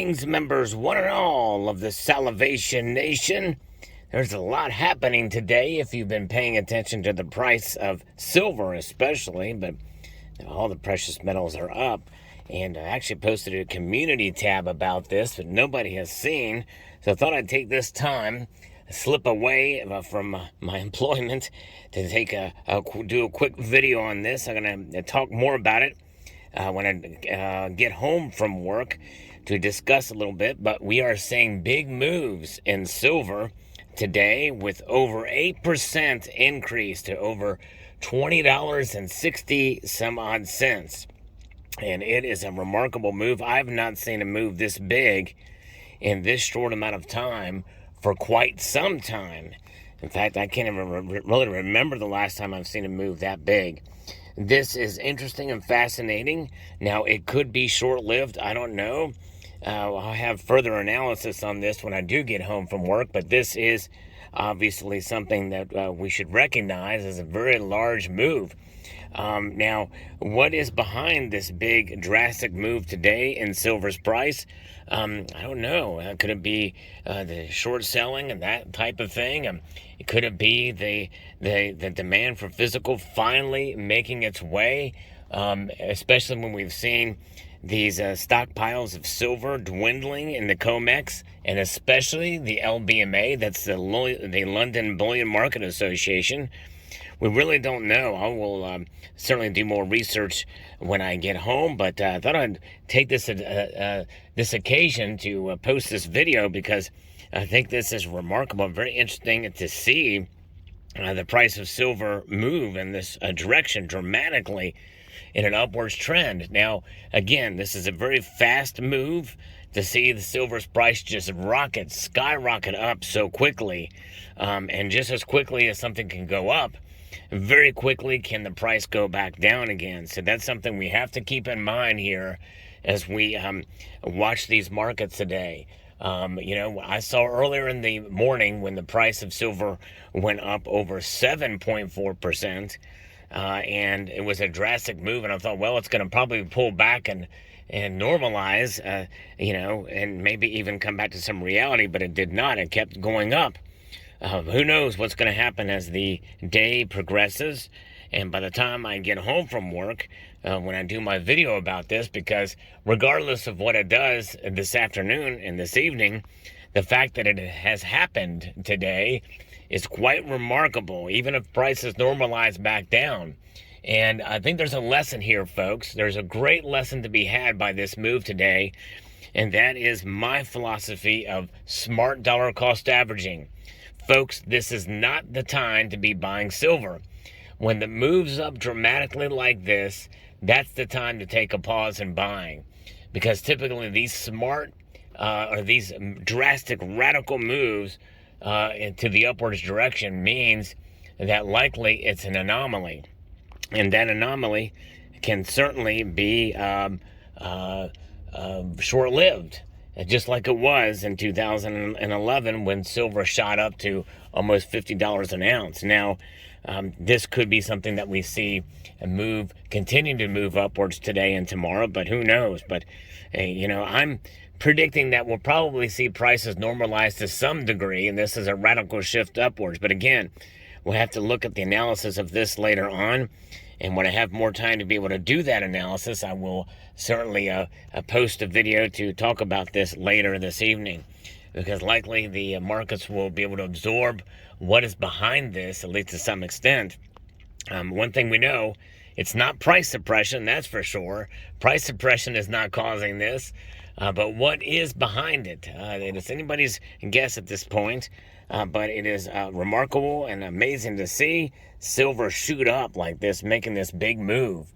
Greetings, members, one and all of the Salivation Nation. There's a lot happening today if you've been paying attention to the price of silver especially, but all the precious metals are up. And I actually posted a community tab about this that nobody has seen, so I thought I'd take this time, slip away from my employment to do a quick video on this. I'm going to talk more about it when I get home from work to discuss a little bit, but we are seeing big moves in silver today with over 8% increase to over $20.60 some odd cents. And it is a remarkable move. I've not seen a move this big in this short amount of time for quite some time. In fact, I can't even really remember the last time I've seen a move that big. This is interesting and fascinating. Now, it could be short-lived. I don't know. I'll have further analysis on this when I do get home from work, but this is obviously something that we should recognize as a very large move. Now, what is behind this big drastic move today in silver's price? I don't know. Could it be the short selling and that type of thing? Could it be the demand for physical finally making its way, especially when we've seen these stockpiles of silver dwindling in the COMEX, and especially the LBMA, that's the London Bullion Market Association? We really don't know. I will certainly do more research when I get home, but I thought I'd take this occasion to post this video because I think this is remarkable, very interesting to see the price of silver move in this direction dramatically in an upwards trend. Now, again, this is a very fast move to see the silver's price just skyrocket up so quickly, and just as quickly as something can go up, very quickly can the price go back down again. So that's something we have to keep in mind here as we watch these markets today. I saw earlier in the morning when the price of silver went up over 7.4%, and it was a drastic move, and I thought, well, it's going to probably pull back and normalize, and maybe even come back to some reality, but it did not. It kept going up. Who knows what's going to happen as the day progresses, and by the time I get home from work, when I do my video about this, because regardless of what it does this afternoon and this evening, the fact that it has happened today is quite remarkable, even if prices normalize back down. And I think there's a lesson here, folks. There's a great lesson to be had by this move today, and that is my philosophy of smart dollar cost averaging. Folks, this is not the time to be buying silver. When it moves up dramatically like this, that's the time to take a pause in buying. Because typically these smart or these drastic, radical moves into the upwards direction means that likely it's an anomaly. And that anomaly can certainly be short-lived, just like it was in 2011 when silver shot up to almost $50 an ounce. Now, this could be something that we see continue to move upwards today and tomorrow, but who knows? But, I'm predicting that we'll probably see prices normalize to some degree, and this is a radical shift upwards. But again, we'll have to look at the analysis of this later on. And when I have more time to be able to do that analysis, I will certainly post a video to talk about this later this evening, because likely the markets will be able to absorb what is behind this, at least to some extent. One thing we know, it's not price suppression, that's for sure. Price suppression is not causing this, but what is behind it? It's anybody's guess at this point. But it is remarkable and amazing to see silver shoot up like this, making this big move.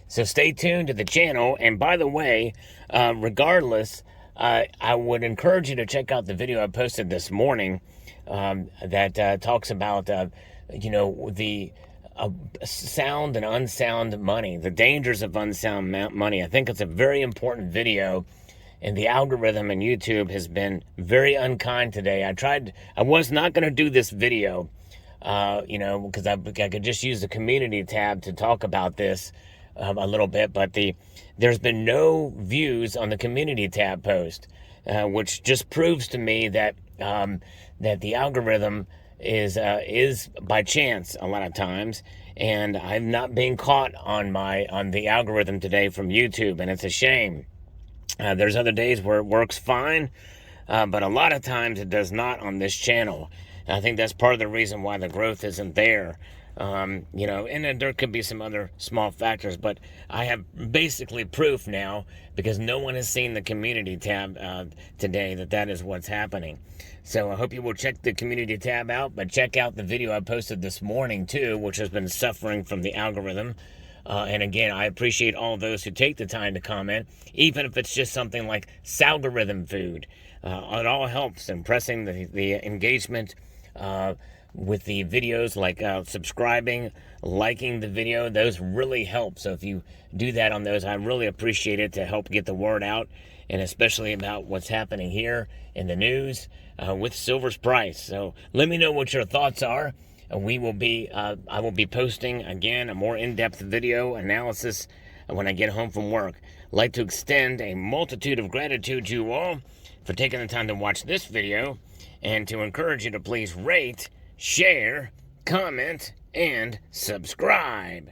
So stay tuned to the channel. And by the way, regardless, I would encourage you to check out the video I posted this morning that talks about, the sound and unsound money, the dangers of unsound money. I think it's a very important video. And the algorithm in YouTube has been very unkind today. I was not going to do this video, because I could just use the community tab to talk about this a little bit, but there's been no views on the community tab post. which just proves to me that that the algorithm is by chance a lot of times, and I'm not being caught on the algorithm today from YouTube, and it's a shame. There's other days where it works fine, but a lot of times it does not on this channel. And I think that's part of the reason why the growth isn't there. And then there could be some other small factors, but I have basically proof now, because no one has seen the community tab today, that is what's happening. So I hope you will check the community tab out, but check out the video I posted this morning too, which has been suffering from the algorithm. And again, I appreciate all those who take the time to comment, even if it's just something like Salgorithm food. It all helps in pressing the engagement with the videos, like subscribing, liking the video. Those really help. So if you do that on those, I really appreciate it, to help get the word out, and especially about what's happening here in the news with silver's price. So let me know what your thoughts are. I will be posting again a more in-depth video analysis when I get home from work. I'd like to extend a multitude of gratitude to you all for taking the time to watch this video, and to encourage you to please rate, share, comment, and subscribe.